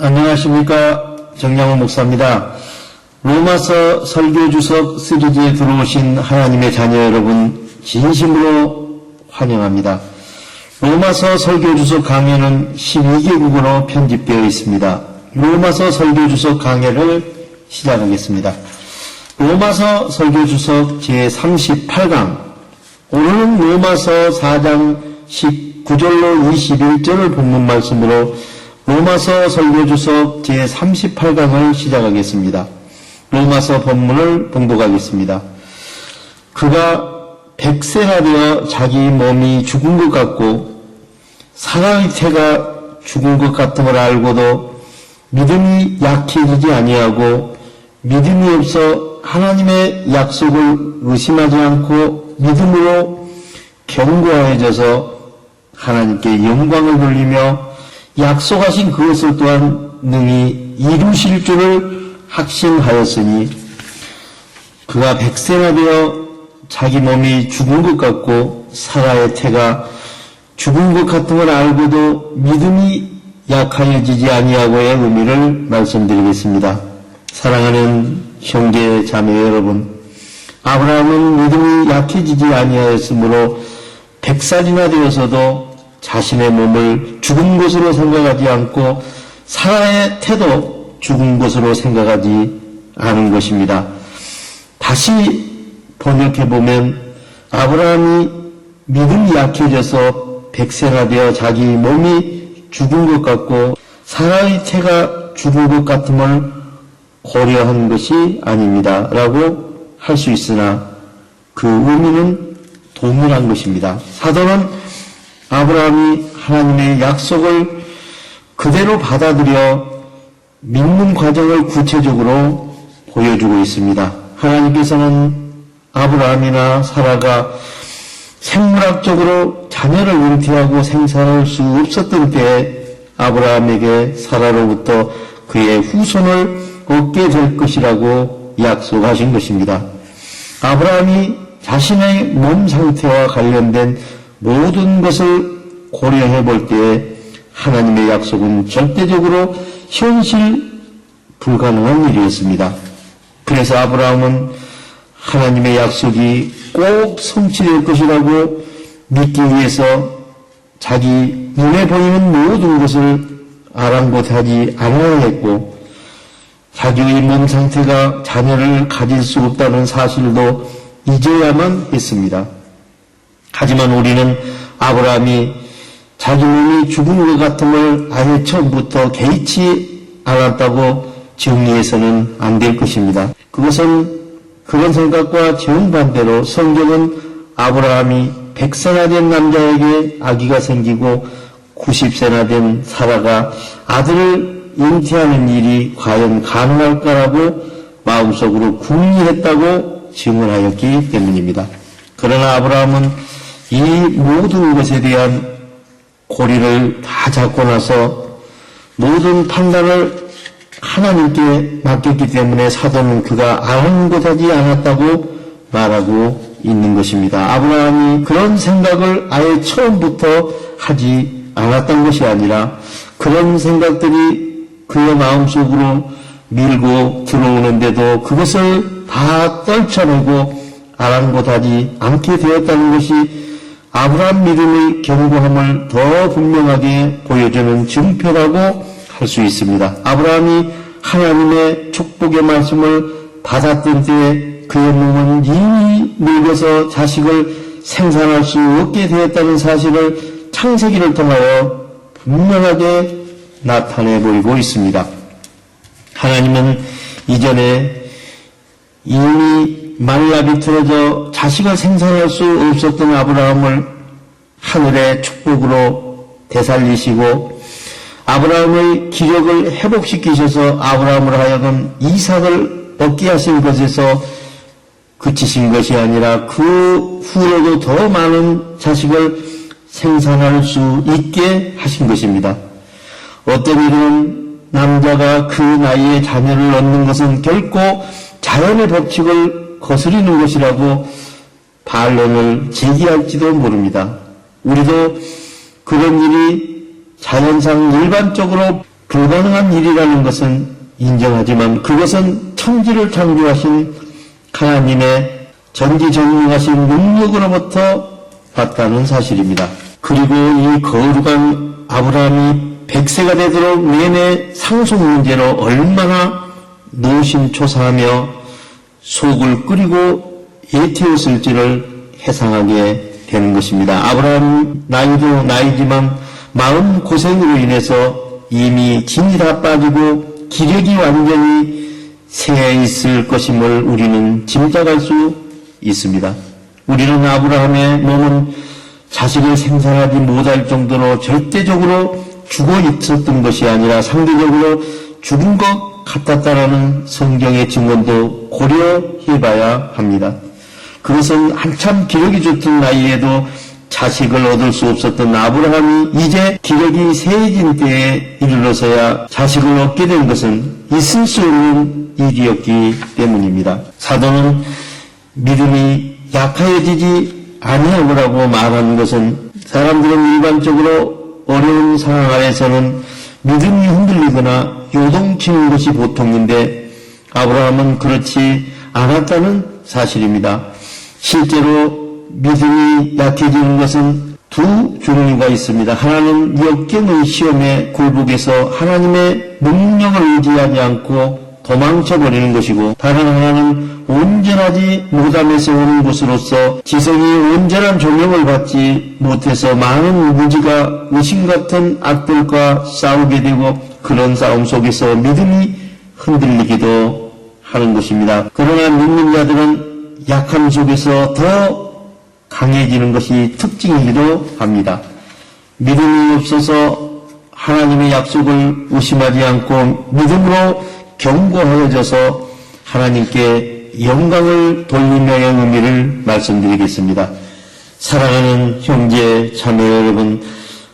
안녕하십니까. 정양훈 목사입니다. 로마서 설교주석 시리즈에 들어오신 하나님의 자녀 여러분 진심으로 환영합니다. 로마서 설교주석 강해는 12개국어로 편집되어 있습니다. 로마서 설교주석 강해를 시작하겠습니다. 로마서 설교주석 제38강. 오늘은 로마서 4장 19절로 21절을 본문 말씀으로 로마서 설교주석 제38강을 시작하겠습니다. 로마서 본문을 봉독하겠습니다. 그가 백세가 되어 자기 몸이 죽은 것 같고 사랑의 태가 죽은 것 같음을 알고도 믿음이 약해지지 아니하고 믿음이 없어 하나님의 약속을 의심하지 않고 믿음으로 견고해져서 하나님께 영광을 돌리며 약속하신 그것을 또한 능히 이루실 줄을 확신하였으니 그가 백세가 되어 자기 몸이 죽은 것 같고 사라의 태가 죽은 것 같은 걸 알고도 믿음이 약하여지지 아니하고의 의미를 말씀드리겠습니다. 사랑하는 형제 자매 여러분, 아브라함은 믿음이 약해지지 아니하였으므로 100살이나 되어서도 자신의 몸을 죽은 것으로 생각하지 않고 사라의 태도 죽은 것으로 생각하지 않은 것입니다. 다시 번역해보면 아브라함이 믿음이 약해져서 100세가 되어 자기 몸이 죽은 것 같고 사라의 태가 죽은 것 같음을 고려한 것이 아닙니다. 라고 할 수 있으나 그 의미는 동일한 것입니다. 사도는 아브라함이 하나님의 약속을 그대로 받아들여 믿는 과정을 구체적으로 보여주고 있습니다. 하나님께서는 아브라함이나 사라가 생물학적으로 자녀를 잉태하고 생산할 수 없었던 때에 아브라함에게 사라로부터 그의 후손을 얻게 될 것이라고 약속하신 것입니다. 아브라함이 자신의 몸 상태와 관련된 모든 것을 고려해 볼 때에 하나님의 약속은 절대적으로 현실 불가능한 일이었습니다. 그래서 아브라함은 하나님의 약속이 꼭 성취될 것이라고 믿기 위해서 자기 눈에 보이는 모든 것을 아랑곳하지 않아야 했고 자기의 몸 상태가 자녀를 가질 수 없다는 사실도 잊어야만 했습니다. 하지만 우리는 아브라함이 자기 몸이 죽은 것 같음을 아예 처음부터 개의치 않았다고 정리해서는 안 될 것입니다. 그것은 그런 생각과 정반대로 성경은 아브라함이 100세나 된 남자에게 아기가 생기고 90세나 된 사라가 아들을 잉태하는 일이 과연 가능할까라고 마음속으로 궁리했다고 증언하였기 때문입니다. 그러나 아브라함은 이 모든 것에 대한 고리를 다 잡고 나서 모든 판단을 하나님께 맡겼기 때문에 사도는 그가 아랑곳하지 않았다고 말하고 있는 것입니다. 아브라함이 그런 생각을 아예 처음부터 하지 않았던 것이 아니라 그런 생각들이 그의 마음속으로 밀고 들어오는데도 그것을 다 떨쳐내고 아랑곳하지 않게 되었다는 것이 아브라함 믿음의 견고함을 더 분명하게 보여주는 증표라고 할 수 있습니다. 아브라함이 하나님의 축복의 말씀을 받았던 때에 그의 몸은 이미 늙어서 자식을 생산할 수 없게 되었다는 사실을 창세기를 통하여 분명하게 나타내 보이고 있습니다. 하나님은 이전에 이미 말라 비틀어져 자식을 생산할 수 없었던 아브라함을 하늘의 축복으로 되살리시고 아브라함의 기력을 회복시키셔서 아브라함으로 하여금 이삭을 얻게 하신 것에서 그치신 것이 아니라 그 후에도 더 많은 자식을 생산할 수 있게 하신 것입니다. 어떤 일은 남자가 그 나이에 자녀를 얻는 것은 결코 자연의 법칙을 거스리는 것이라고 반론을 제기할지도 모릅니다. 우리도 그런 일이 자연상 일반적으로 불가능한 일이라는 것은 인정하지만 그것은 천지를 창조하신 하나님의 전지전능하신 능력으로부터 왔다는 사실입니다. 그리고 이 거룩한 아브라함이 100세가 되도록 내내 상속 문제로 얼마나 노심초사하며 속을 끓이고 애태웠을지를 회상하게 되는 것입니다. 아브라함 나이도 나이지만 마음 고생으로 인해서 이미 진이 다 빠지고 기력이 완전히 쇠해 있을 것임을 우리는 짐작할 수 있습니다. 우리는 아브라함의 몸은 자식을 생산하지 못할 정도로 절대적으로 죽어 있었던 것이 아니라 상대적으로 죽은 것 같았다라는 성경의 증언도 고려해봐야 합니다. 그것은 한참 기력이 좋던 나이에도 자식을 얻을 수 없었던 아브라함이 이제 기력이 세해진 때에 이르러서야 자식을 얻게 된 것은 있을 수 없는 일이었기 때문입니다. 사도는 믿음이 약하여지지 아니하고라고 말하는 것은 사람들은 일반적으로 어려운 상황 아래서는 믿음이 흔들리거나 요동치는 것이 보통인데 아브라함은 그렇지 않았다는 사실입니다. 실제로 믿음이 약해지는 것은 두 종류가 있습니다. 하나는 역경의 시험에 굴복해서 하나님의 능력을 의지하지 않고 도망쳐버리는 것이고 다른 하나는 온전하지 못함에서 오는 것으로서 지성이 온전한 조명을 받지 못해서 많은 무지가 의심 같은 악들과 싸우게 되고 그런 싸움 속에서 믿음이 흔들리기도 하는 것입니다. 그러나 믿는 자들은 약함 속에서 더 강해지는 것이 특징이기도 합니다. 믿음이 없어서 하나님의 약속을 의심하지 않고 믿음으로 견고하여져서 하나님께 영광을 돌리며의 의미를 말씀드리겠습니다. 사랑하는 형제 자매 여러분,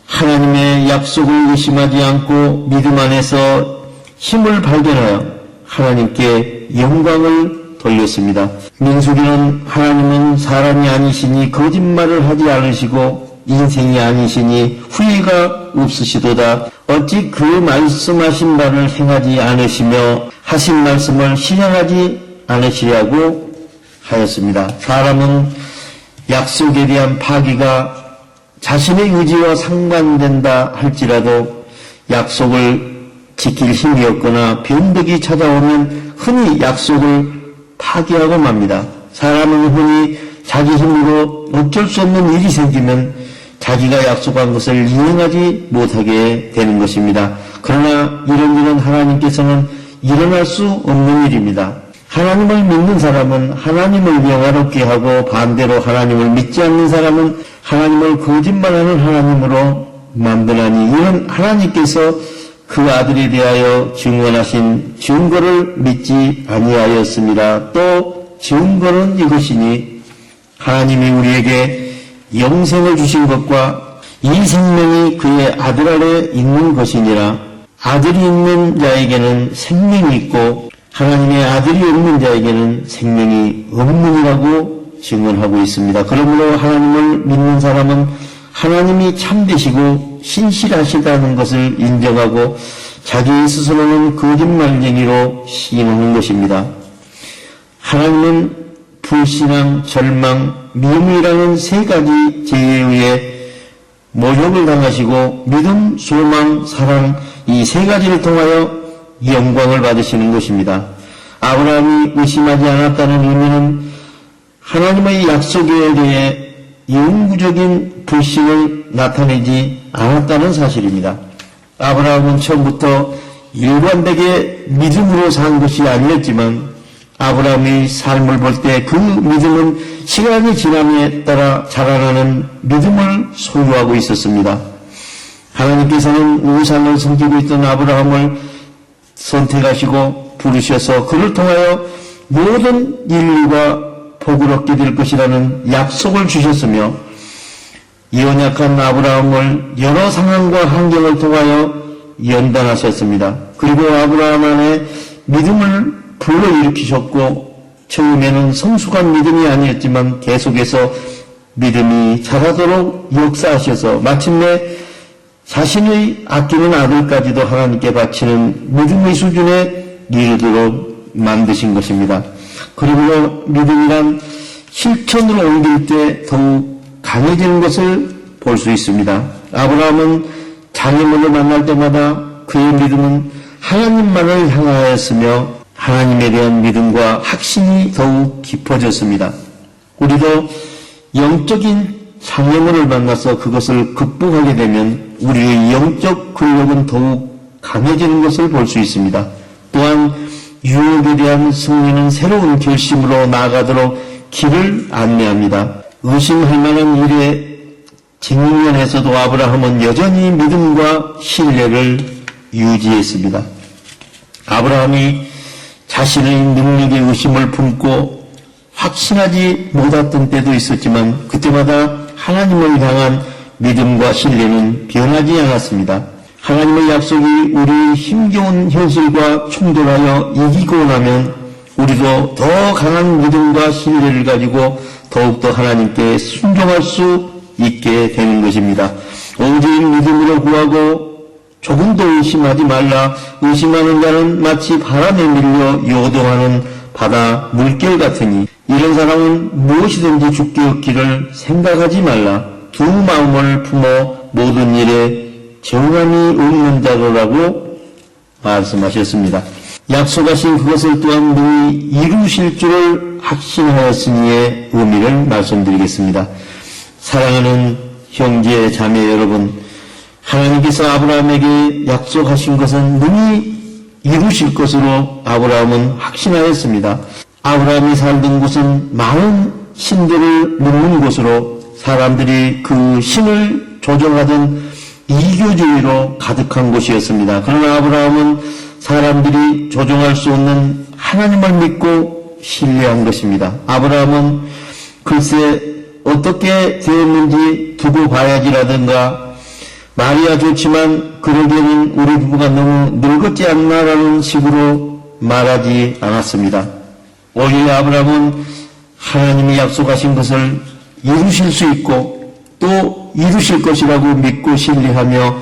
하나님의 약속을 의심하지 않고 믿음 안에서 힘을 발견하여 하나님께 영광을 돌렸습니다. 민수기는 하나님은 사람이 아니시니 거짓말을 하지 않으시고 인생이 아니시니 후회가 없으시도다. 어찌 그 말씀하신 바를 행하지 않으시며 하신 말씀을 실행하지 않으시려고 하였습니다. 사람은 약속에 대한 파기가 자신의 의지와 상관된다 할지라도 약속을 지킬 힘이 없거나 변덕이 찾아오면 흔히 약속을 파기하고 맙니다. 사람은 흔히 자기 힘으로 어쩔 수 없는 일이 생기면 자기가 약속한 것을 이행하지 못하게 되는 것입니다. 그러나 이런 일은 하나님께서는 일어날 수 없는 일입니다. 하나님을 믿는 사람은 하나님을 영화롭게 하고 반대로 하나님을 믿지 않는 사람은 하나님을 거짓말하는 하나님으로 만드나니 이는 하나님께서 그 아들에 대하여 증언하신 증거를 믿지 아니하였습니다. 또 증거는 이것이니 하나님이 우리에게 영생을 주신 것과 이 생명이 그의 아들 아래 있는 것이니라. 아들이 있는 자에게는 생명이 있고 하나님의 아들이 없는 자에게는 생명이 없느니라고 증언하고 있습니다. 그러므로 하나님을 믿는 사람은 하나님이 참되시고 신실하시다는 것을 인정하고 자기 스스로는 거짓말쟁이로 시인하는 것입니다. 하나님은 불신앙, 절망, 미움이라는 세 가지 죄에 의해 모욕을 당하시고 믿음, 소망, 사랑 이 세 가지를 통하여 영광을 받으시는 것입니다. 아브라함이 의심하지 않았다는 의미는 하나님의 약속에 대해 영구적인 불신을 나타내지 않았다는 사실입니다. 아브라함은 처음부터 일관되게 믿음으로 산 것이 아니었지만 아브라함의 삶을 볼 때 그 믿음은 시간이 지남에 따라 자라나는 믿음을 소유하고 있었습니다. 하나님께서는 우상을 섬기고 있던 아브라함을 선택하시고 부르셔서 그를 통하여 모든 인류가 복을 얻게 될 것이라는 약속을 주셨으며 연약한 아브라함을 여러 상황과 환경을 통하여 연단하셨습니다. 그리고 아브라함 안에 믿음을 불러일으키셨고 처음에는 성숙한 믿음이 아니었지만 계속해서 믿음이 자라도록 역사하셔서 마침내 자신의 아끼는 아들까지도 하나님께 바치는 믿음의 수준에 이르도록 만드신 것입니다. 그리고 믿음이란 실천으로 옮길 때 더욱 강해지는 것을 볼 수 있습니다. 아브라함은 장애물을 만날 때마다 그의 믿음은 하나님만을 향하였으며 하나님에 대한 믿음과 확신이 더욱 깊어졌습니다. 우리도 영적인 장애물을 만나서 그것을 극복하게 되면 우리의 영적 근력은 더욱 강해지는 것을 볼 수 있습니다. 또한 유혹에 대한 승리는 새로운 결심으로 나아가도록 길을 안내합니다. 의심할 만한 일에 직면에서도 아브라함은 여전히 믿음과 신뢰를 유지했습니다. 아브라함이 자신의 능력에 의심을 품고 확신하지 못했던 때도 있었지만 그때마다 하나님을 향한 믿음과 신뢰는 변하지 않았습니다. 하나님의 약속이 우리의 힘겨운 현실과 충돌하여 이기고 나면 우리도 더 강한 믿음과 신뢰를 가지고 더욱더 하나님께 순종할 수 있게 되는 것입니다. 오직 믿음으로 구하고 조금도 의심하지 말라. 의심하는 자는 마치 바람에 밀려 요동하는 바다 물결 같으니 이런 사람은 무엇이든지 죽게 얻기를 생각하지 말라. 두 마음을 품어 모든 일에 정함이 없는 자로라고 말씀하셨습니다. 약속하신 그것을 또한 능히 이루실 줄을 확신하였으니의 의미를 말씀드리겠습니다. 사랑하는 형제 자매 여러분, 하나님께서 아브라함에게 약속하신 것은 능히 이루실 것으로 아브라함은 확신하였습니다. 아브라함이 살던 곳은 많은 신들을 믿는 곳으로 사람들이 그 신을 조종하던 이교주의로 가득한 곳이었습니다. 그러나 아브라함은 사람들이 조종할 수 없는 하나님을 믿고 신뢰한 것입니다. 아브라함은 글쎄 어떻게 되었는지 두고 봐야지라든가 말이야 좋지만 그러기에는 우리 부부가 너무 늙었지 않나라는 식으로 말하지 않았습니다. 오히려 아브라함은 하나님이 약속하신 것을 이루실 수 있고 또 이루실 것이라고 믿고 신뢰하며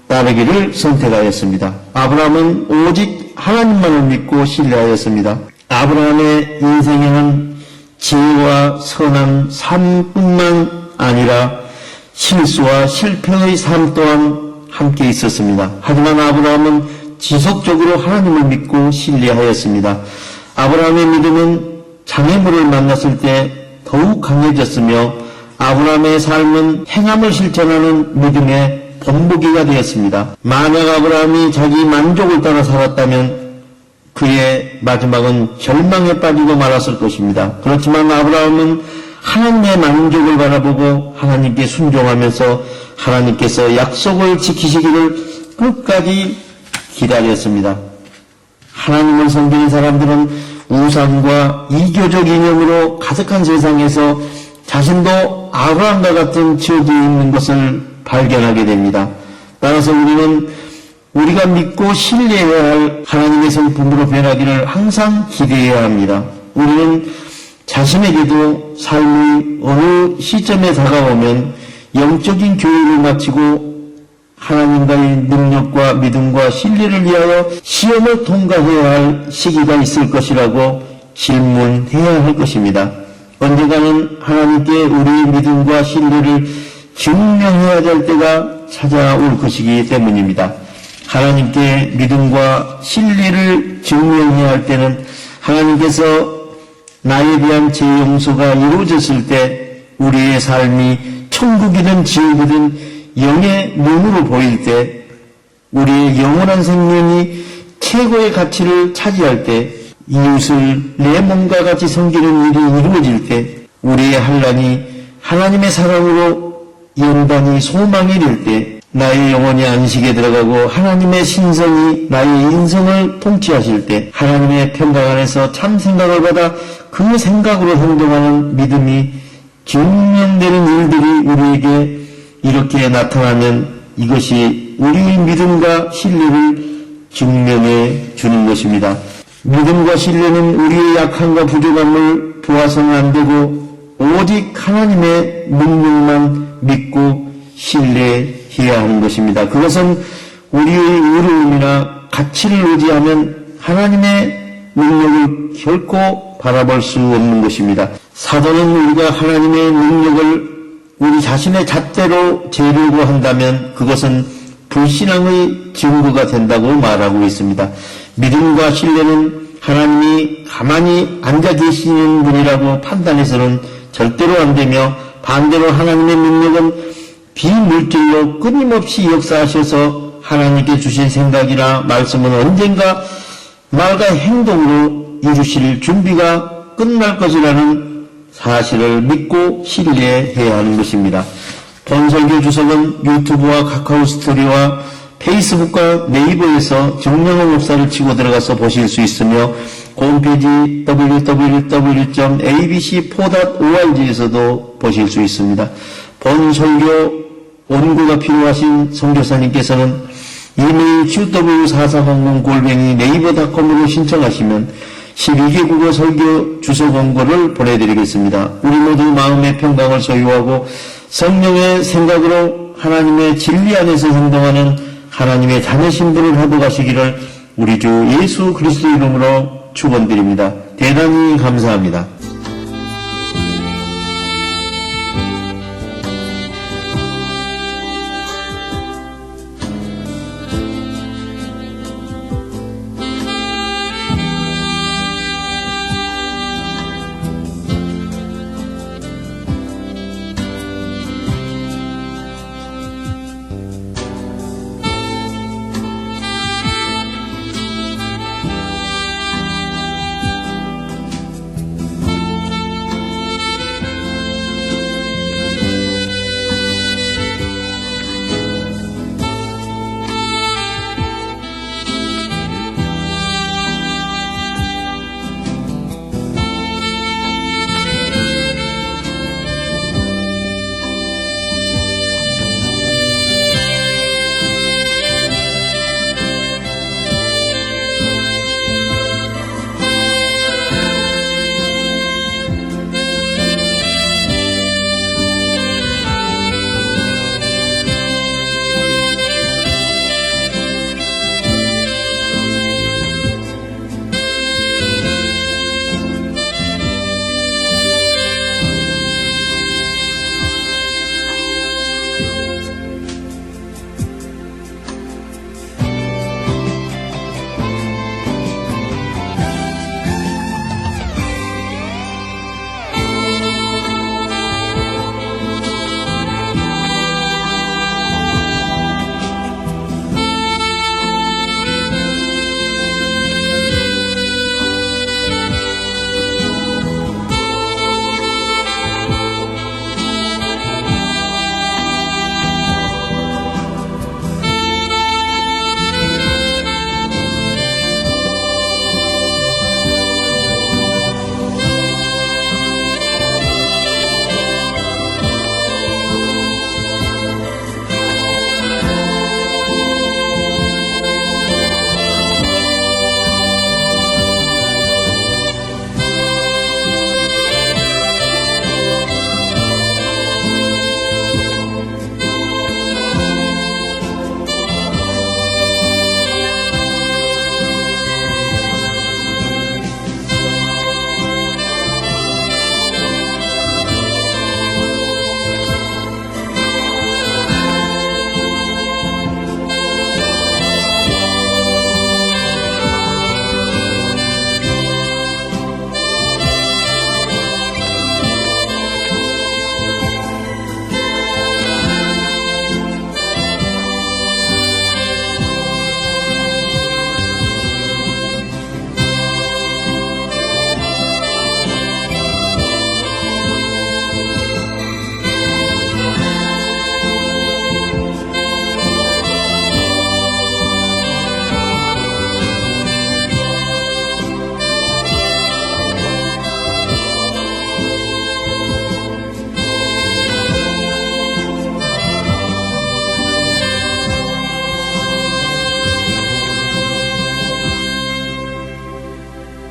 따르기를 선택하였습니다. 아브라함은 오직 하나님만을 믿고 신뢰하였습니다. 아브라함의 인생에는 지혜와 선한 삶뿐만 아니라 실수와 실패의 삶 또한 함께 있었습니다. 하지만 아브라함은 지속적으로 하나님을 믿고 신뢰하였습니다. 아브라함의 믿음은 장애물을 만났을 때 더욱 강해졌으며 아브라함의 삶은 행함을 실천하는 믿음의 본보기가 되었습니다. 만약 아브라함이 자기 만족을 따라 살았다면 그의 마지막은 절망에 빠지고 말았을 것입니다. 그렇지만 아브라함은 하나님의 만족을 바라보고 하나님께 순종하면서 하나님께서 약속을 지키시기를 끝까지 기다렸습니다. 하나님을 섬기는 사람들은 우상과 이교적 이념으로 가득한 세상에서 자신도 아브라함과 같은 처지에 있는 것을 발견하게 됩니다. 따라서 우리는 우리가 믿고 신뢰해야 할 하나님의 성품으로 변하기를 항상 기대해야 합니다. 우리는 자신에게도 삶의 어느 시점에 다가오면 영적인 교육을 마치고 하나님과의 능력과 믿음과 신뢰를 위하여 시험을 통과해야 할 시기가 있을 것이라고 질문해야 할 것입니다. 언젠가는 하나님께 우리의 믿음과 신뢰를 증명해야 될 때가 찾아올 것이기 때문입니다. 하나님께 믿음과 신뢰를 증명해야 할 때는 하나님께서 나에 대한 제 용서가 이루어졌을 때 우리의 삶이 천국이든 지옥이든 영의 눈으로 보일 때 우리의 영원한 생명이 최고의 가치를 차지할 때 이웃을 내 몸과 같이 섬기는 일이 이루어질 때 우리의 환난이 하나님의 사랑으로 연단이 소망이 될 때 나의 영혼이 안식에 들어가고 하나님의 신성이 나의 인생을 통치하실 때 하나님의 평강 안에서 참 생각을 받아 그 생각으로 행동하는 믿음이 증명되는 일들이 우리에게 이렇게 나타나면 이것이 우리의 믿음과 신뢰를 증명해 주는 것입니다. 믿음과 신뢰는 우리의 약함과 부족함을 보아서는 안 되고 오직 하나님의 능력만 믿고 신뢰해야 해야 하는 것입니다. 그것은 우리의 의로움이나 가치를 의지하면 하나님의 능력을 결코 바라볼 수 없는 것입니다. 사도는 우리가 하나님의 능력을 우리 자신의 잣대로 재려고 한다면 그것은 불신앙의 증거가 된다고 말하고 있습니다. 믿음과 신뢰는 하나님이 가만히 앉아 계시는 분이라고 판단해서는 절대로 안 되며, 반대로 하나님의 능력은 비물질로 끊임없이 역사하셔서 하나님께 주신 생각이나 말씀은 언젠가 말과 행동으로 이루실 준비가 끝날 것이라는 사실을 믿고 신뢰해야 하는 것입니다. 본설교 주석은 유튜브와 카카오 스토리와 페이스북과 네이버에서 정명호 목사를 치고 들어가서 보실 수 있으며, 홈페이지 www.abc4.org에서도 보실 수 있습니다. 본설교 원고가 필요하신 선교사님께서는 이메일 qw4400@naver.com으로 신청하시면 12개 국어 설교 주소 원고를 보내드리겠습니다. 우리 모두 마음의 평강을 소유하고 성령의 생각으로 하나님의 진리 안에서 행동하는 하나님의 자녀 신분을 하고 가시기를 우리 주 예수 그리스도 이름으로 축원드립니다. 대단히 감사합니다.